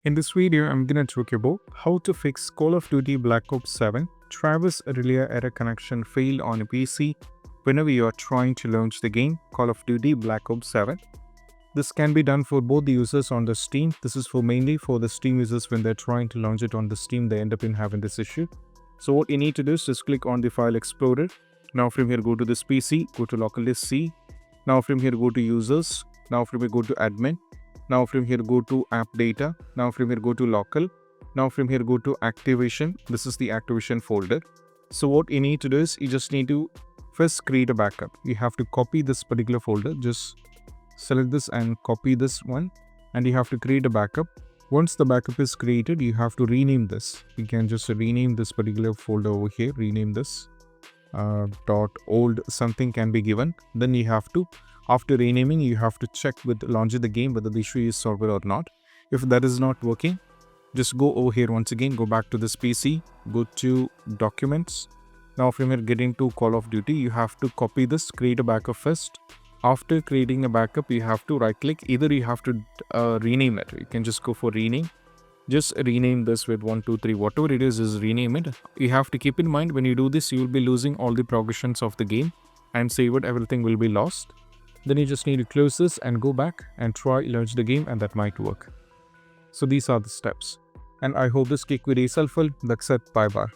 In this video, I'm gonna talk about how to fix Call of Duty Black Ops 7 Travis RILEA error connection failed on a PC whenever you are trying to launch the game Call of Duty Black Ops 7. This can be done for both the users on the Steam. This is mainly for the Steam users when they're trying to launch it on the Steam, they end up in having this issue. So what you need to do is just click on the file explorer. Now from here go to this PC, go to local disk C. Now from here go to users. Now from here go to admin. Now from here go to app data. Now from here go to local. Now from here go to activation. This is the activation folder. So what you need to do is you just need to first create a backup. You have to copy this particular folder. Just select this and copy this one, and you have to create a backup. Once the backup is created, you have to rename this. You can just rename this particular folder over here. Rename this .old something can be given. Then you have to, after renaming, you have to check with launching the game whether the issue is solved or not. If that is not working, just go over here once again, go back to this PC, go to documents. Now from here get into Call of Duty, you have to copy this, create a backup first. After creating a backup, you have to right click, either you have to rename it. You can just go for rename. Just rename this with 1, 2, 3, whatever it is rename it. You have to keep in mind when you do this, you will be losing all the progressions of the game and save it, everything will be lost. Then you just need to close this and go back and try launch the game, and that might work. So these are the steps. And I hope this quick video is helpful. That's it. Bye bye.